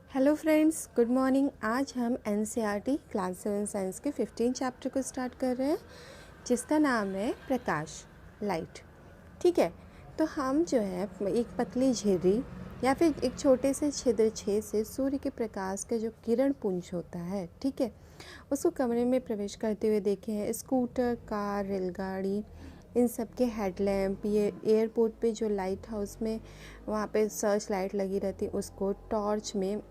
Hello friends, good morning. आज हम NCERT class 7 science के 15 चैप्टर को स्टार्ट कर रहे हैं, जिसका नाम है प्रकाश, लाइट। ठीक है, तो हम जो है एक पतली झिर्री या फिर एक छोटे से छिद्र छेद से सूर्य के प्रकाश का जो किरण पुंज होता है, ठीक है, उसको कमरे में प्रवेश करते हुए देखे हैं। स्कूटर, कार, रेलगाड़ी, इन सब के हेडलैम्प, ये एयरपोर्ट पे जो लाइट हाउस में वहाँ पे सर्च लाइट लगी रहती, उसको टॉर्च में,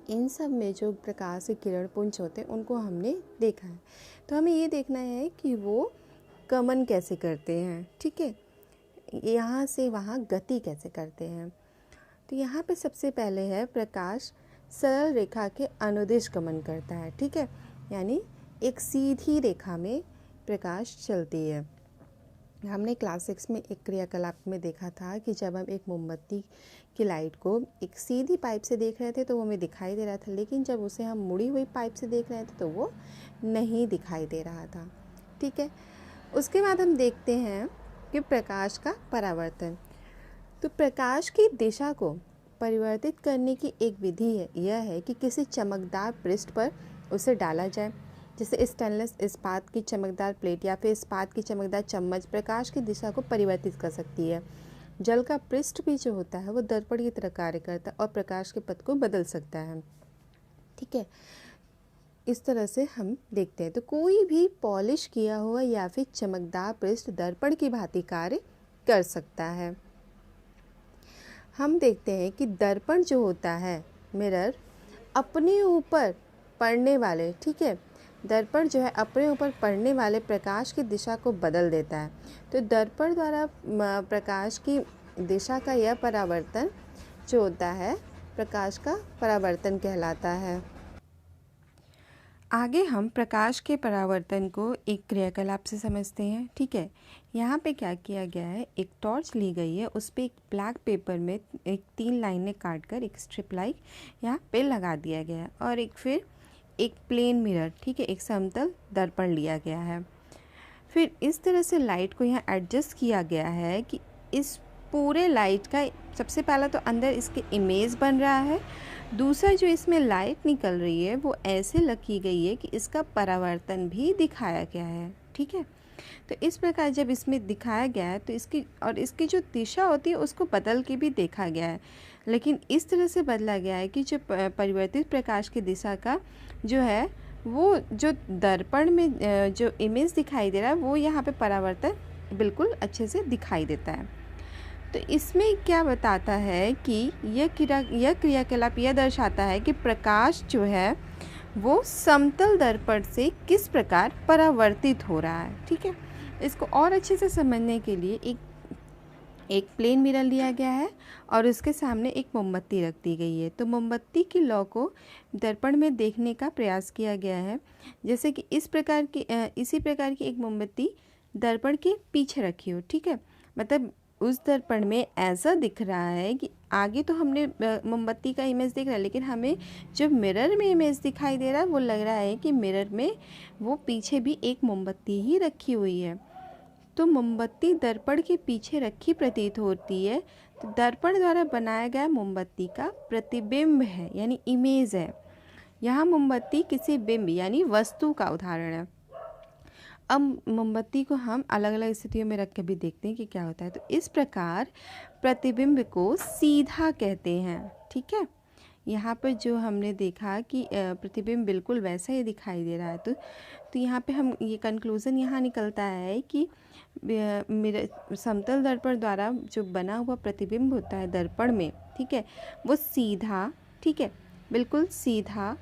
इन सब में जो प्रकाश के किरण पुंज होते हैं उनको हमने देखा है। तो हमें ये देखना है कि वो गमन कैसे करते हैं, ठीक है, यहाँ से वहाँ गति कैसे करते हैं। तो यहाँ पे सबसे पहले है प्रकाश सरल रेखा के अनुदिश गमन करता है, ठीक है, यानी एक सीधी रेखा में प्रकाश चलती है। हमने क्लास 6 में एक क्रियाकलाप में देखा था कि जब हम एक मोमबत्ती की लाइट को एक सीधी पाइप से देख रहे थे तो वो हमें दिखाई दे रहा था, लेकिन जब उसे हम मुड़ी हुई पाइप से देख रहे थे तो वो नहीं दिखाई दे रहा था। ठीक है, उसके बाद हम देखते हैं कि प्रकाश का परावर्तन। तो प्रकाश की दिशा को परिवर्तित करने की एक विधि है, यह है कि किसी चमकदार पृष्ठ पर उसे डाला जाए, जैसे स्टेनलेस इस्पात की चमकदार प्लेट या फिर इस्पात की चमकदार चम्मच प्रकाश की दिशा को परिवर्तित कर सकती है। जल का पृष्ठ भी जो होता है वो दर्पण की तरह कार्य करता है और प्रकाश के पथ को बदल सकता है। ठीक है, इस तरह से हम देखते हैं। तो कोई भी पॉलिश किया हुआ या फिर चमकदार पृष्ठ दर्पण की भांति कार्य कर सकता है। हम देखते हैं कि दर्पण जो होता है, मिरर, अपने ऊपर पड़ने वाले, ठीक है, दर्पण जो है अपने ऊपर पड़ने वाले प्रकाश की दिशा को बदल देता है। तो दर्पण द्वारा प्रकाश की दिशा का यह परावर्तन जो होता है प्रकाश का परावर्तन कहलाता है। आगे हम प्रकाश के परावर्तन को एक क्रियाकलाप से समझते हैं। ठीक है, यहाँ पे क्या किया गया है, एक टॉर्च ली गई है, उस पर एक ब्लैक पेपर में एक 3 लाइनें काटकर एक स्ट्रिप लाइट यहाँ पे लगा दिया गया है और फिर एक प्लेन मिरर, ठीक है, एक समतल दर्पण लिया गया है। फिर इस तरह से लाइट को यहाँ एडजस्ट किया गया है कि इस पूरे लाइट का सबसे पहला तो अंदर इसके इमेज बन रहा है, दूसरा जो इसमें लाइट निकल रही है वो ऐसे लगी गई है कि इसका परावर्तन भी दिखाया गया है। ठीक है, तो इस प्रकार जब इसमें दिखाया गया है तो इसकी जो दिशा होती है उसको बदल के भी देखा गया है, लेकिन इस तरह से बदला गया है कि जो परिवर्तित प्रकाश की दिशा का जो है वो जो दर्पण में जो इमेज दिखाई दे रहा है वो यहाँ पे परावर्तन बिल्कुल अच्छे से दिखाई देता है। तो इसमें क्या बताता है कि यह क्रियाकलाप यह दर्शाता है कि प्रकाश जो है वो समतल दर्पण से किस प्रकार परावर्तित हो रहा है। ठीक है, इसको और अच्छे से समझने के लिए एक प्लेन मिरर लिया गया है और उसके सामने एक मोमबत्ती रख दी गई है। तो मोमबत्ती की लौ को दर्पण में देखने का प्रयास किया गया है, जैसे कि इसी प्रकार की एक मोमबत्ती दर्पण के पीछे रखी हो। ठीक है, मतलब उस दर्पण में ऐसा दिख रहा है कि आगे तो हमने मोमबत्ती का इमेज देख रहा है, लेकिन हमें जो मिरर में इमेज दिखाई दे रहा है वो लग रहा है कि मिरर में वो पीछे भी एक मोमबत्ती ही रखी हुई है। तो मोमबत्ती दर्पण के पीछे रखी प्रतीत होती है, तो दर्पण द्वारा बनाया गया मोमबत्ती का प्रतिबिंब है, यानी इमेज है। यहाँ मोमबत्ती किसी बिंब यानी वस्तु का उदाहरण है। अब मोमबत्ती को हम अलग अलग स्थितियों में रख के भी देखते हैं कि क्या होता है। तो इस प्रकार प्रतिबिंब को सीधा कहते हैं। ठीक है, यहाँ पर जो हमने देखा कि प्रतिबिंब बिल्कुल वैसा ही दिखाई दे रहा है, तो यहाँ पे हम ये कंक्लूज़न यहाँ निकलता है कि मेरे समतल दर्पण द्वारा जो बना हुआ प्रतिबिंब होता है दर्पण में, ठीक है, वो सीधा, ठीक है, बिल्कुल सीधा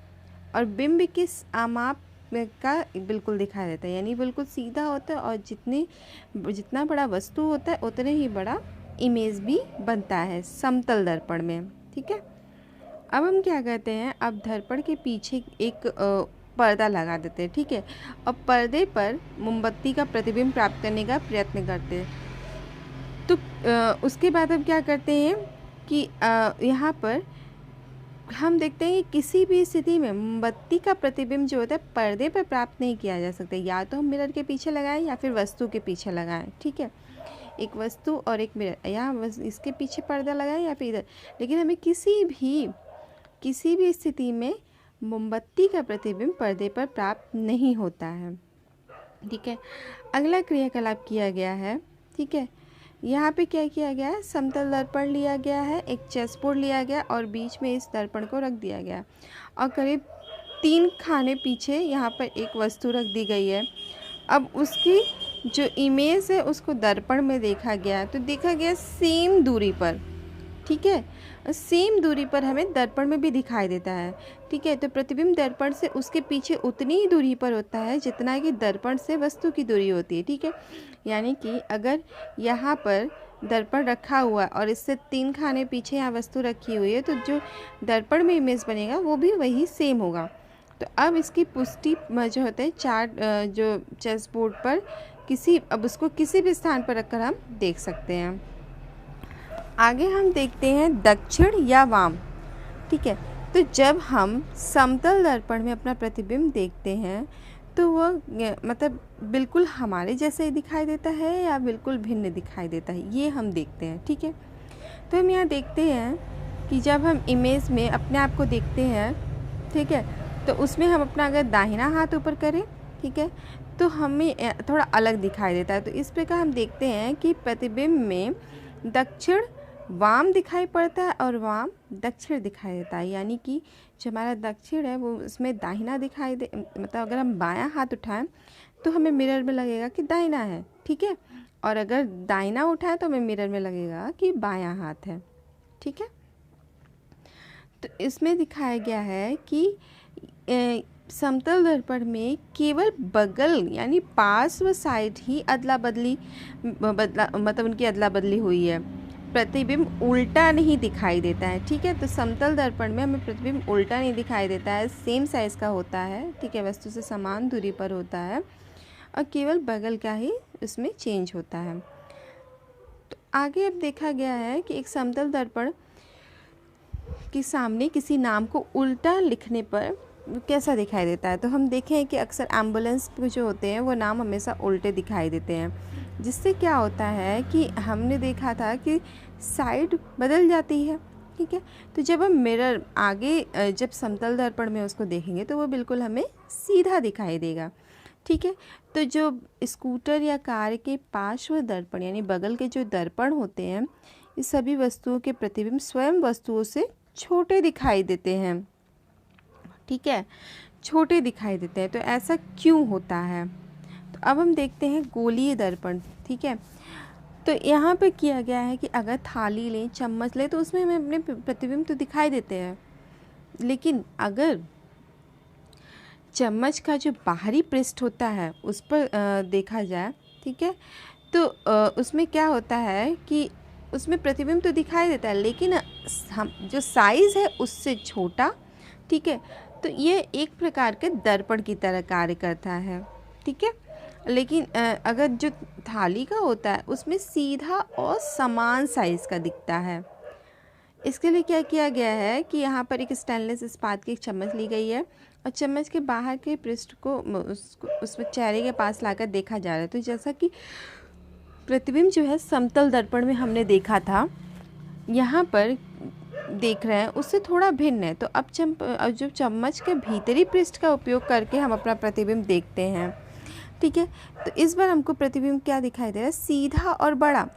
और बिंब के आमाप का बिल्कुल दिखाई देता है, यानी बिल्कुल सीधा होता है और जितना बड़ा वस्तु होता है उतने ही बड़ा इमेज भी बनता है समतल दर्पण में। ठीक है, अब हम क्या करते हैं, अब दर्पण के पीछे एक पर्दा लगा देते हैं। ठीक है, और पर्दे पर मोमबत्ती का प्रतिबिंब प्राप्त करने का प्रयत्न करते हैं। तो उसके बाद हम क्या करते हैं कि यहाँ पर हम देखते हैं कि किसी भी स्थिति में मोमबत्ती का प्रतिबिंब जो होता है पर्दे पर प्राप्त नहीं किया जा सकता, या तो हम मिरर के पीछे लगाएं या फिर वस्तु के पीछे लगाएं। ठीक है, एक वस्तु और एक मिरर, यहाँ इसके पीछे पर्दा लगाएं या फिर इधर, लेकिन हमें किसी भी किसी भी स्थिति में मोमबत्ती का प्रतिबिंब पर्दे पर प्राप्त नहीं होता है। ठीक है, अगला क्रियाकलाप किया गया है। ठीक है, यहाँ पे क्या किया गया है, समतल दर्पण लिया गया है, एक चेस बोर्ड लिया गया और बीच में इस दर्पण को रख दिया गया और करीब 3 खाने पीछे यहाँ पर एक वस्तु रख दी गई है। अब उसकी जो इमेज है उसको दर्पण में देखा गया, तो देखा गया सेम दूरी पर। ठीक है, सेम दूरी पर हमें दर्पण में भी दिखाई देता है। ठीक है, तो प्रतिबिंब दर्पण से उसके पीछे उतनी ही दूरी पर होता है जितना कि दर्पण से वस्तु की दूरी होती है। ठीक है, यानी कि अगर यहाँ पर दर्पण रखा हुआ है और इससे 3 खाने पीछे यहाँ वस्तु रखी हुई है, तो जो दर्पण में इमेज बनेगा वो भी वही सेम होगा। तो अब इसकी पुष्टि जो होते हैं चार्ट जो चेस बोर्ड पर अब उसको किसी भी स्थान पर रखकर हम देख सकते हैं। आगे हम देखते हैं दक्षिण या वाम। ठीक है, तो जब हम समतल दर्पण में अपना प्रतिबिंब देखते हैं तो वो मतलब बिल्कुल हमारे जैसे ही दिखाई देता है या बिल्कुल भिन्न दिखाई देता है, ये हम देखते हैं। ठीक है, तो हम यहाँ देखते हैं कि जब हम इमेज में अपने आप को देखते हैं, ठीक है, तो उसमें हम अपना अगर दाहिना हाथ ऊपर करें, ठीक है, तो हमें थोड़ा अलग दिखाई देता है। तो इस प्रकार हम देखते हैं कि प्रतिबिंब में दक्षिण वाम दिखाई पड़ता है और वाम दक्षिण दिखाई देता है, यानी कि जो हमारा दक्षिण है वो उसमें दाहिना दिखाई दे, मतलब अगर हम बायां हाथ उठाएं तो हमें मिरर में लगेगा कि दाहिना है। ठीक है, और अगर दाहिना उठाएं तो हमें मिरर में लगेगा कि बायां हाथ है। ठीक है, तो इसमें दिखाया गया है कि समतल दर्पण में केवल बगल यानी पार्श्व साइड ही मतलब उनकी अदला बदली हुई है, प्रतिबिंब उल्टा नहीं दिखाई देता है। ठीक है, तो समतल दर्पण में हमें प्रतिबिंब उल्टा नहीं दिखाई देता है, सेम साइज का होता है। ठीक है, वस्तु से समान दूरी पर होता है और केवल बगल का ही उसमें चेंज होता है। तो आगे अब देखा गया है कि एक समतल दर्पण के सामने किसी नाम को उल्टा लिखने पर कैसा दिखाई देता है। तो हम देखें कि अक्सर एम्बुलेंस जो होते हैं वो नाम हमेशा उल्टे दिखाई देते हैं, जिससे क्या होता है कि हमने देखा था कि साइड बदल जाती है। ठीक है, तो जब हम मिरर आगे जब समतल दर्पण में उसको देखेंगे तो वो बिल्कुल हमें सीधा दिखाई देगा। ठीक है, तो जो स्कूटर या कार के पार्श्व दर्पण यानी बगल के जो दर्पण होते हैं, ये सभी वस्तुओं के प्रतिबिंब स्वयं वस्तुओं से छोटे दिखाई देते हैं। ठीक है, छोटे दिखाई देते हैं। तो ऐसा क्यों होता है? तो अब हम देखते हैं गोलीय दर्पण। ठीक है, तो यहाँ पे किया गया है कि अगर थाली लें, चम्मच लें, तो उसमें हमें अपने प्रतिबिंब तो दिखाई देते हैं, लेकिन अगर चम्मच का जो बाहरी पृष्ठ होता है उस पर देखा जाए, ठीक है, तो उसमें क्या होता है कि उसमें प्रतिबिंब तो दिखाई देता है, लेकिन हम जो साइज़ है उससे छोटा। ठीक है, तो ये एक प्रकार के दर्पण की तरह कार्य करता है। ठीक है, लेकिन अगर जो थाली का होता है उसमें सीधा और समान साइज़ का दिखता है। इसके लिए क्या किया गया है कि यहाँ पर एक स्टेनलेस इस्पात की एक चम्मच ली गई है और चम्मच के बाहर के पृष्ठ को उसमें चेहरे के पास लाकर देखा जा रहा है। तो जैसा कि प्रतिबिंब जो है समतल दर्पण में हमने देखा था, यहाँ पर देख रहे हैं उससे थोड़ा भिन्न है। तो अब जो चम्मच के भीतरी पृष्ठ का उपयोग करके हम अपना प्रतिबिंब देखते हैं। ठीक है, तो इस बार हमको प्रतिबिंब क्या दिखाई दे रहा है? सीधा और बड़ा।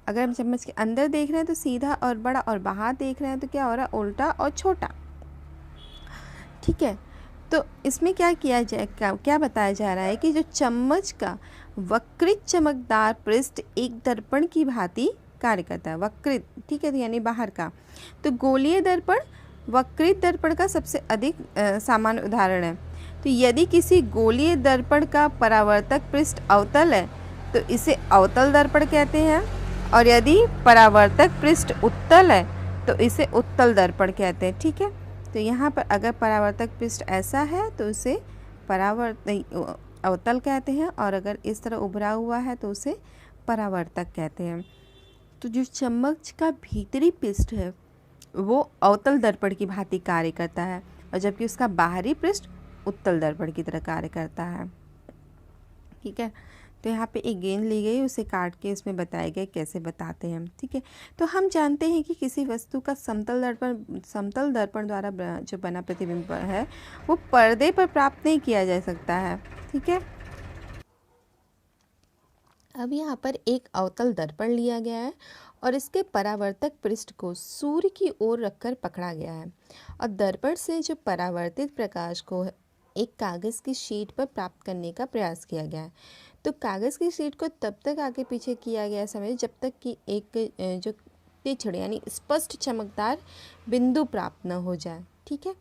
अगर हम चम्मच के अंदर देख रहे हैं तो सीधा और बड़ा, और बाहर देख रहे हैं तो क्या हो रहा है? उल्टा और छोटा। ठीक है, तो इसमें क्या बताया जा रहा है कि जो चम्मच का वक्रित चमकदार पृष्ठ एक दर्पण की भांति कार्य करता है। वक्रित, ठीक है, यानी बाहर का। तो गोलीय दर्पण वक्रित दर्पण का सबसे अधिक सामान्य उदाहरण है। तो यदि किसी गोलीय दर्पण का परावर्तक पृष्ठ अवतल है तो इसे अवतल दर्पण कहते हैं, और यदि परावर्तक पृष्ठ उत्तल है तो इसे उत्तल दर्पण कहते हैं। ठीक है, तो यहाँ पर अगर परावर्तक पृष्ठ ऐसा है तो उसे अवतल कहते हैं, और अगर इस तरह उभरा हुआ है तो उसे परावर्तक कहते हैं। तो जो चम्मच का भीतरी पृष्ठ है वो अवतल दर्पण की भांति कार्य करता है, और जबकि उसका बाहरी पृष्ठ उत्तल दर्पण की तरह कार्य करता है। ठीक है, तो यहाँ पे एक गेंद ली गई, उसे काट के इसमें बताया गया कैसे बताते हैं। ठीक है, तो हम जानते हैं कि किसी वस्तु का समतल दर्पण द्वारा जो बना प्रतिबिंब है वो पर्दे पर प्राप्त नहीं किया जा सकता है। ठीक है, अब यहाँ पर एक अवतल दर्पण लिया गया है और इसके परावर्तक पृष्ठ को सूर्य की ओर रखकर पकड़ा गया है और दर्पण से जो परावर्तित प्रकाश को एक कागज़ की शीट पर प्राप्त करने का प्रयास किया गया है। तो कागज़ की शीट को तब तक आगे पीछे किया गया समय जब तक कि एक जो तिछड़ यानी स्पष्ट चमकदार बिंदु प्राप्त न हो जाए। ठीक है,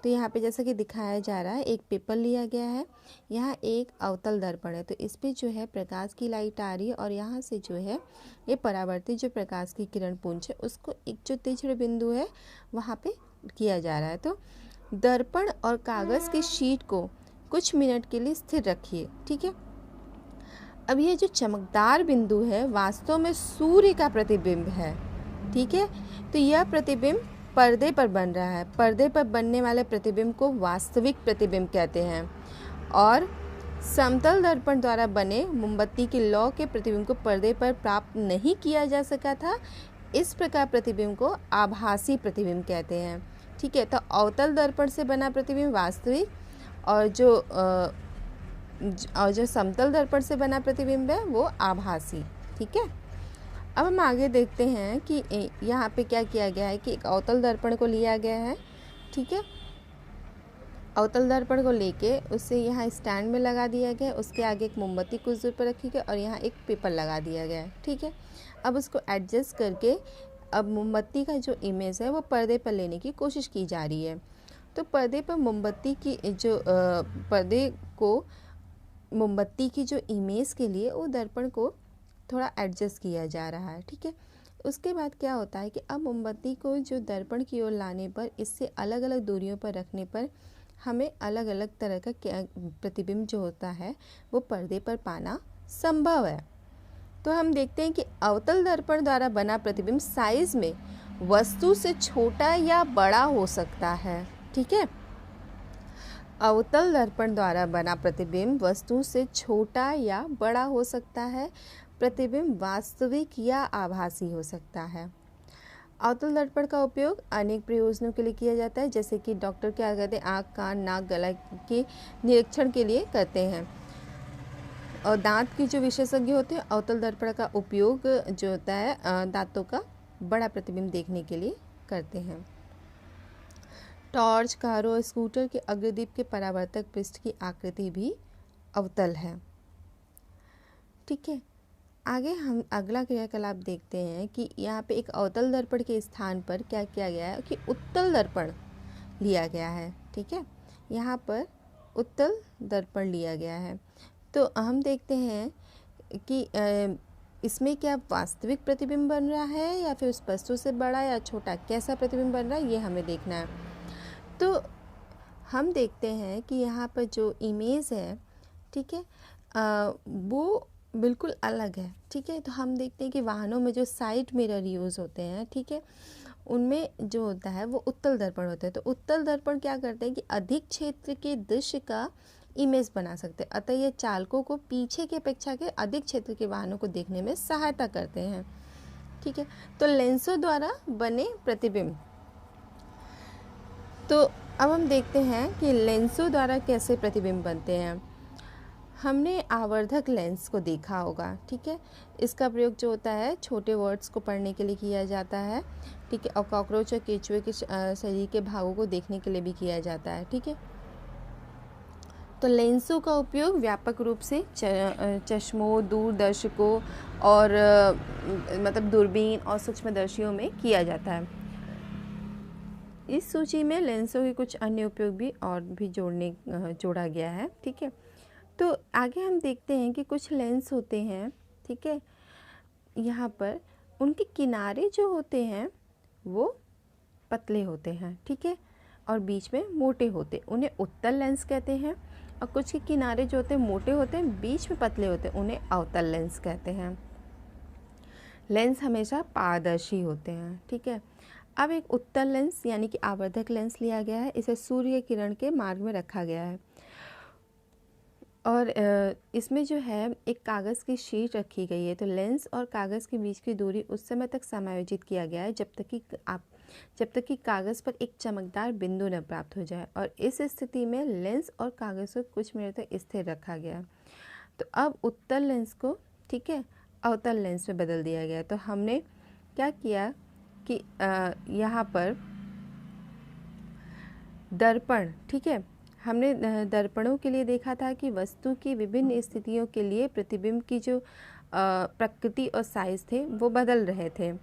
तो यहाँ पे जैसा कि दिखाया जा रहा है एक पेपर लिया गया है, यहाँ एक अवतल दर्पण है, तो इस पे जो है प्रकाश की लाइट आ रही है और यहाँ से जो है ये परावर्तित जो प्रकाश की किरण पुंज है उसको एक जो तिछड़ बिंदु है वहाँ पे किया जा रहा है। तो दर्पण और कागज़ की शीट को कुछ मिनट के लिए स्थिर रखिए। ठीक है, अब ये जो चमकदार बिंदु है वास्तव में सूर्य का प्रतिबिंब है। ठीक है, तो यह प्रतिबिंब पर्दे पर बन रहा है। पर्दे पर बनने वाले प्रतिबिंब को वास्तविक प्रतिबिंब कहते हैं और समतल दर्पण द्वारा बने मोमबत्ती की लौ के प्रतिबिंब को पर्दे पर प्राप्त नहीं किया जा सका था। इस प्रकार प्रतिबिंब को आभासी प्रतिबिंब कहते हैं। ठीक है, तो अवतल दर्पण से बना प्रतिबिंब वास्तविक और जो समतल दर्पण से बना प्रतिबिंब है वो आभासी। ठीक है, अब हम आगे देखते हैं कि यहाँ पे क्या किया गया है कि एक अवतल दर्पण को लिया गया है। ठीक है, अवतल दर्पण को लेके उसे यहाँ स्टैंड में लगा दिया गया, उसके आगे एक मोमबत्ती कुछ दूर पर रखी गई और यहाँ एक पेपर लगा दिया गया है। ठीक है, अब उसको एडजस्ट करके अब मोमबत्ती का जो इमेज है वो पर्दे पर लेने की कोशिश की जा रही है। तो पर्दे पर मोमबत्ती की जो पर्दे को मोमबत्ती की जो इमेज के लिए वो दर्पण को थोड़ा एडजस्ट किया जा रहा है। ठीक है, उसके बाद क्या होता है कि अब मोमबत्ती को जो दर्पण की ओर लाने पर इससे अलग अलग दूरियों पर रखने पर हमें अलग अलग तरह का प्रतिबिंब जो होता है वो पर्दे पर पाना संभव है। तो हम देखते हैं कि अवतल दर्पण द्वारा बना प्रतिबिंब साइज में वस्तु से छोटा या बड़ा हो सकता है। ठीक है, अवतल दर्पण द्वारा बना प्रतिबिंब वस्तु से छोटा या बड़ा हो सकता है। प्रतिबिंब वास्तविक या आभासी हो सकता है। अवतल दर्पण का उपयोग अनेक प्रयोजनों के लिए किया जाता है, जैसे कि डॉक्टर क्या करते हैं आँख, कान, नाक, गला के निरीक्षण के लिए करते हैं और दांत की जो विशेषज्ञ होते हैं अवतल दर्पण का उपयोग जो होता है दांतों का बड़ा प्रतिबिंब देखने के लिए करते हैं। टॉर्च, कारों और स्कूटर के अग्रदीप के परावर्तक पृष्ठ की आकृति भी अवतल है। ठीक है, आगे हम अगला क्रियाकलाप देखते हैं कि यहाँ पे एक अवतल दर्पण के स्थान पर क्या किया गया है कि उत्तल दर्पण लिया गया है। ठीक है, यहाँ पर उत्तल दर्पण लिया गया है। तो हम देखते हैं कि इसमें क्या वास्तविक प्रतिबिंब बन रहा है या फिर उस वस्तु से बड़ा या छोटा कैसा प्रतिबिंब बन रहा है ये हमें देखना है। तो हम देखते हैं कि यहाँ पर जो इमेज है, ठीक है, वो बिल्कुल अलग है। ठीक है, तो हम देखते हैं कि वाहनों में जो साइड मिरर यूज़ होते हैं, ठीक है, उनमें जो होता है वो उत्तल दर्पण होता है। तो उत्तल दर्पण क्या करते हैं कि अधिक क्षेत्र के दृश्य का इमेज बना सकते हैं, अतः ये चालकों को पीछे की अपेक्षा के अधिक क्षेत्र के वाहनों को देखने में सहायता करते हैं। ठीक है, तो लेंसों द्वारा बने प्रतिबिंब। तो अब हम देखते हैं कि लेंसों द्वारा कैसे प्रतिबिंब बनते हैं। हमने आवर्धक लेंस को देखा होगा। ठीक है, इसका प्रयोग जो होता है छोटे वर्ड्स को पढ़ने के लिए किया जाता है। ठीक है, और कॉकरोच और केचुए के शरीर के भागों को देखने के लिए भी किया जाता है। ठीक है, तो लेंसों का उपयोग व्यापक रूप से चश्मों, दूरदर्शकों और मतलब दूरबीन और सूक्ष्मदर्शियों में किया जाता है। इस सूची में लेंसों के कुछ अन्य उपयोग भी और भी जोड़ा गया है। ठीक है, तो आगे हम देखते हैं कि कुछ लेंस होते हैं, ठीक है, यहाँ पर उनके किनारे जो होते हैं वो पतले होते हैं। ठीक है, और बीच में मोटे होते, उन्हें उत्तल लेंस कहते हैं। और कुछ के किनारे जो होते हैं मोटे होते हैं, बीच में पतले होते हैं, उन्हें अवतल लेंस कहते हैं। लेंस हमेशा पारदर्शी होते हैं। ठीक है, अब एक उत्तल लेंस यानी कि आवर्धक लेंस लिया गया है। इसे सूर्य किरण के मार्ग में रखा गया है और इसमें जो है एक कागज़ की शीट रखी गई है। तो लेंस और कागज़ के बीच की दूरी उस समय तक समायोजित किया गया है जब तक कि कागज़ पर एक चमकदार बिंदु न प्राप्त हो जाए, और इस स्थिति में लेंस और कागज़ को कुछ मिनट तक स्थिर रखा गया। तो अब उत्तल लेंस को, ठीक है, अवतल लेंस में बदल दिया गया। तो हमने क्या किया कि यहाँ पर दर्पण, ठीक है, हमने दर्पणों के लिए देखा था कि वस्तु की विभिन्न स्थितियों के लिए प्रतिबिंब की जो प्रकृति और साइज थे वो बदल रहे थे,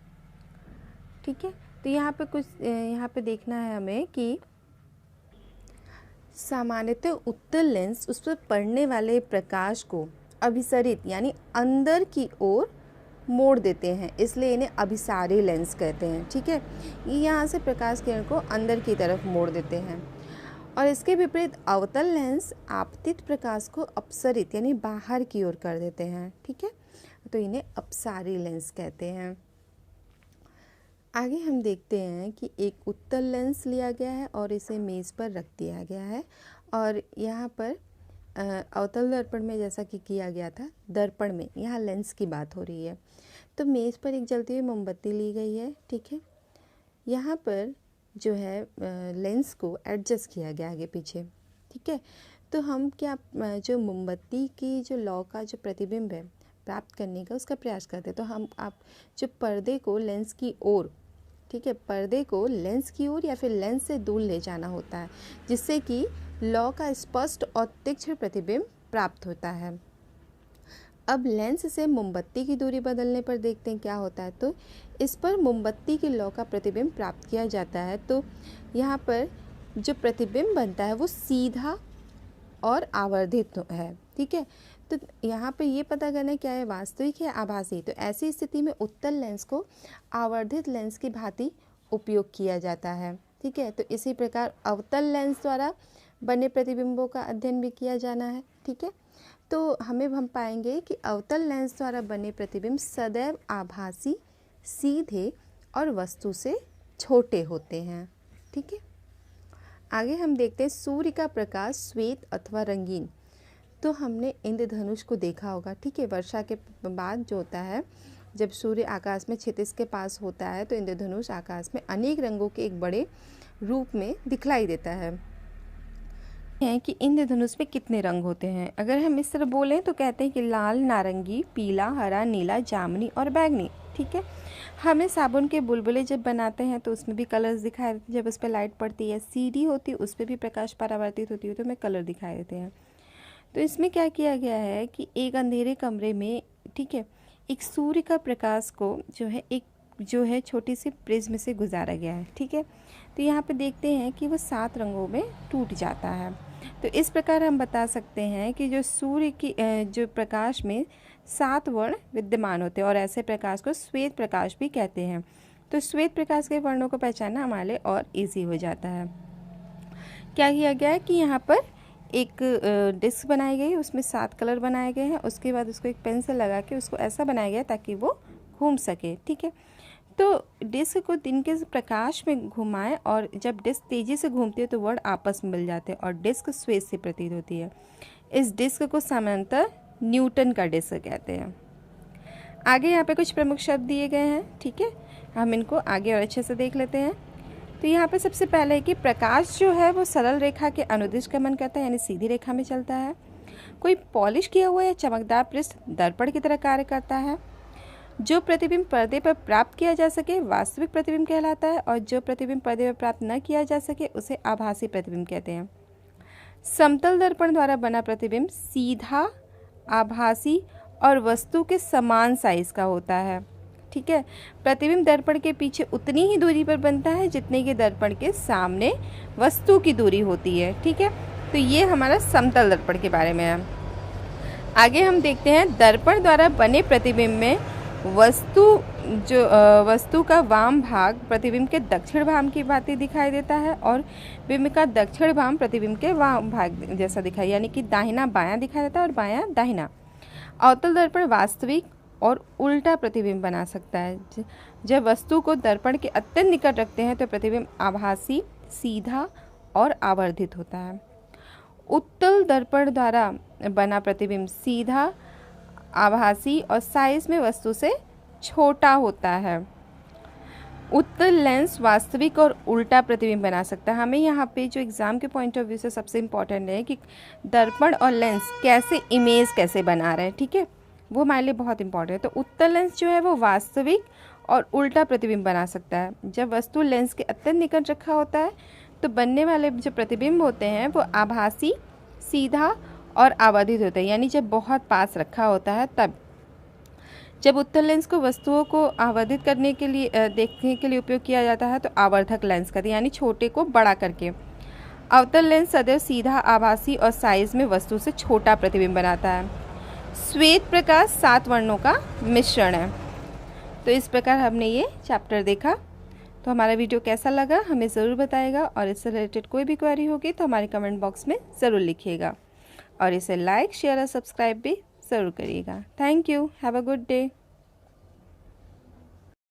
ठीक है। तो यहाँ पे देखना है हमें कि सामान्यतः उत्तल लेंस उस पर पड़ने वाले प्रकाश को अभिसरित यानी अंदर की ओर मोड़ देते हैं, इसलिए इन्हें अभिसारी लेंस कहते हैं, ठीक है। ये यहाँ से प्रकाश किरण को अंदर की तरफ मोड़ देते हैं। और इसके विपरीत अवतल लेंस आपतित प्रकाश को अपसरित यानी बाहर की ओर कर देते हैं, ठीक है। तो इन्हें अपसारी लेंस कहते हैं। आगे हम देखते हैं कि एक उत्तल लेंस लिया गया है और इसे मेज़ पर रख दिया गया है, और यहाँ पर अवतल दर्पण में जैसा कि किया गया था, दर्पण में यहाँ लेंस की बात हो रही है। तो मेज़ पर एक जलती हुई मोमबत्ती ली गई है, ठीक है। यहाँ पर जो है लेंस को एडजस्ट किया गया आगे पीछे, ठीक है। तो हम क्या जो मोमबत्ती की जो लौ का जो प्रतिबिंब है प्राप्त करने का उसका प्रयास करते हैं। तो आप जो पर्दे को लेंस की ओर, ठीक है, पर्दे को लेंस की ओर या फिर लेंस से दूर ले जाना होता है, जिससे कि लौ का स्पष्ट और तीक्ष्ण प्रतिबिंब प्राप्त होता है। अब लेंस से मोमबत्ती की दूरी बदलने पर देखते हैं क्या होता है। तो इस पर मोमबत्ती की लौ का प्रतिबिंब प्राप्त किया जाता है। तो यहाँ पर जो प्रतिबिंब बनता है वो सीधा और आवर्धित है, ठीक है। तो यहाँ पे ये पता करना है क्या है, वास्तविक है आभासी। तो ऐसी स्थिति में उत्तल लेंस को आवर्धित लेंस की भांति उपयोग किया जाता है, ठीक है। तो इसी प्रकार अवतल लेंस द्वारा बने प्रतिबिंबों का अध्ययन भी किया जाना है, ठीक है। तो हम पाएंगे कि अवतल लेंस द्वारा बने प्रतिबिंब सदैव आभासी, सीधे और वस्तु से छोटे होते हैं, ठीक है। आगे हम देखते हैं सूर्य का प्रकाश श्वेत अथवा रंगीन। तो हमने इंद्रधनुष को देखा होगा, ठीक है। वर्षा के बाद जो होता है, जब सूर्य आकाश में क्षितिज के पास होता है तो इंद्रधनुष आकाश में अनेक रंगों के एक बड़े रूप में दिखलाई देता है कि इंद्रधनुष में कितने रंग होते हैं। अगर हम इस तरह बोलें तो कहते हैं कि लाल, नारंगी, पीला, हरा, नीला, जामुनी और बैंगनी, ठीक है। हमें साबुन के बुलबुले जब बनाते हैं तो उसमें भी कलर्स दिखाई देते हैं। जब उस पर लाइट पड़ती है, सीढ़ी होती है, उस पर भी प्रकाश परावर्तित होती है, तो हमें कलर दिखाई देते हैं। तो इसमें क्या किया गया है कि एक अंधेरे कमरे में, ठीक है, एक सूर्य का प्रकाश को जो है छोटी सी प्रिज्म से गुजारा गया है, ठीक है। तो यहाँ पे देखते हैं कि वो 7 रंगों में टूट जाता है। तो इस प्रकार हम बता सकते हैं कि जो सूर्य की जो प्रकाश में 7 वर्ण विद्यमान होते हैं, और ऐसे प्रकाश को श्वेत प्रकाश भी कहते हैं। तो श्वेत प्रकाश के वर्णों को पहचानना हमारे लिए और इजी हो जाता है। क्या किया गया है कि यहाँ पर एक डिस्क बनाई गई, उसमें 7 कलर बनाए गए हैं। उसके बाद उसको एक पेंसिल लगा के उसको ऐसा बनाया गया ताकि वो घूम सके, ठीक है। तो डिस्क को दिन के प्रकाश में घुमाएं, और जब डिस्क तेज़ी से घूमती है तो वर्ण आपस में मिल जाते हैं और डिस्क श्वेत से प्रतीत होती है। इस डिस्क को सामान्यतः न्यूटन का डिस्क कहते हैं। आगे यहाँ पे कुछ प्रमुख शब्द दिए गए हैं, ठीक है। हम इनको आगे और अच्छे से देख लेते हैं। तो यहाँ पे सबसे पहले है कि प्रकाश जो है वो सरल रेखा के अनुदिश गमन करता है, यानी सीधी रेखा में चलता है। कोई पॉलिश किया हुआ या चमकदार पृष्ठ दर्पण की तरह कार्य करता है। जो प्रतिबिंब पर्दे पर प्राप्त किया जा सके वास्तविक प्रतिबिंब कहलाता है, और जो प्रतिबिंब पर्दे पर प्राप्त न किया जा सके उसे आभासी प्रतिबिंब कहते हैं। समतल दर्पण द्वारा बना प्रतिबिंब सीधा, आभासी और वस्तु के समान साइज का होता है, ठीक है। प्रतिबिंब दर्पण के पीछे उतनी ही दूरी पर बनता है जितने के दर्पण के सामने वस्तु की दूरी होती है, ठीक है। तो ये हमारा समतल दर्पण के बारे में है। आगे हम देखते हैं दर्पण द्वारा बने प्रतिबिंब में वस्तु का वाम भाग प्रतिबिंब के दक्षिण भाग की भांति दिखाई देता है, और बिंब का दक्षिण भाग प्रतिबिंब के वाम भाग जैसा दिखाई, यानी कि दाहिना बायां दिखाई देता है और बायां दाहिना। अवतल दर्पण वास्तविक और उल्टा प्रतिबिंब बना सकता है। जब वस्तु को दर्पण के अत्यंत निकट रखते हैं तो प्रतिबिंब आभासी, सीधा और आवर्धित होता है। उत्तल दर्पण द्वारा बना प्रतिबिंब सीधा, आभासी और साइज में वस्तु से छोटा होता है। उत्तल लेंस वास्तविक और उल्टा प्रतिबिंब बना सकता है। हमें यहाँ पे जो एग्ज़ाम के पॉइंट ऑफ व्यू से सबसे इम्पॉर्टेंट है कि दर्पण और लेंस कैसे बना रहे हैं, ठीक है, वो हमारे लिए बहुत इंपॉर्टेंट है। तो उत्तल लेंस जो है वो वास्तविक और उल्टा प्रतिबिंब बना सकता है। जब वस्तु लेंस के अत्यंत निकट रखा होता है तो बनने वाले जो प्रतिबिंब होते हैं वो आभासी, सीधा और आवर्धित होता है, यानी जब बहुत पास रखा होता है तब। जब उत्तल लेंस को वस्तुओं को आवर्धित करने के लिए देखने के लिए उपयोग किया जाता है तो आवर्धक लेंस कहते हैं, यानी छोटे को बड़ा करके। अवतल लेंस सदैव सीधा, आभासी और साइज में वस्तु से छोटा प्रतिबिंब बनाता है। श्वेत प्रकाश 7 वर्णों का मिश्रण है। तो इस प्रकार हमने ये चैप्टर देखा। तो हमारा वीडियो कैसा लगा हमें ज़रूर बताइएगा, और इससे रिलेटेड कोई भी क्वेरी होगी तो हमारे कमेंट बॉक्स में ज़रूर लिखिएगा, और इसे लाइक, शेयर और सब्सक्राइब भी ज़रूर करिएगा। Thank you. Have a good day.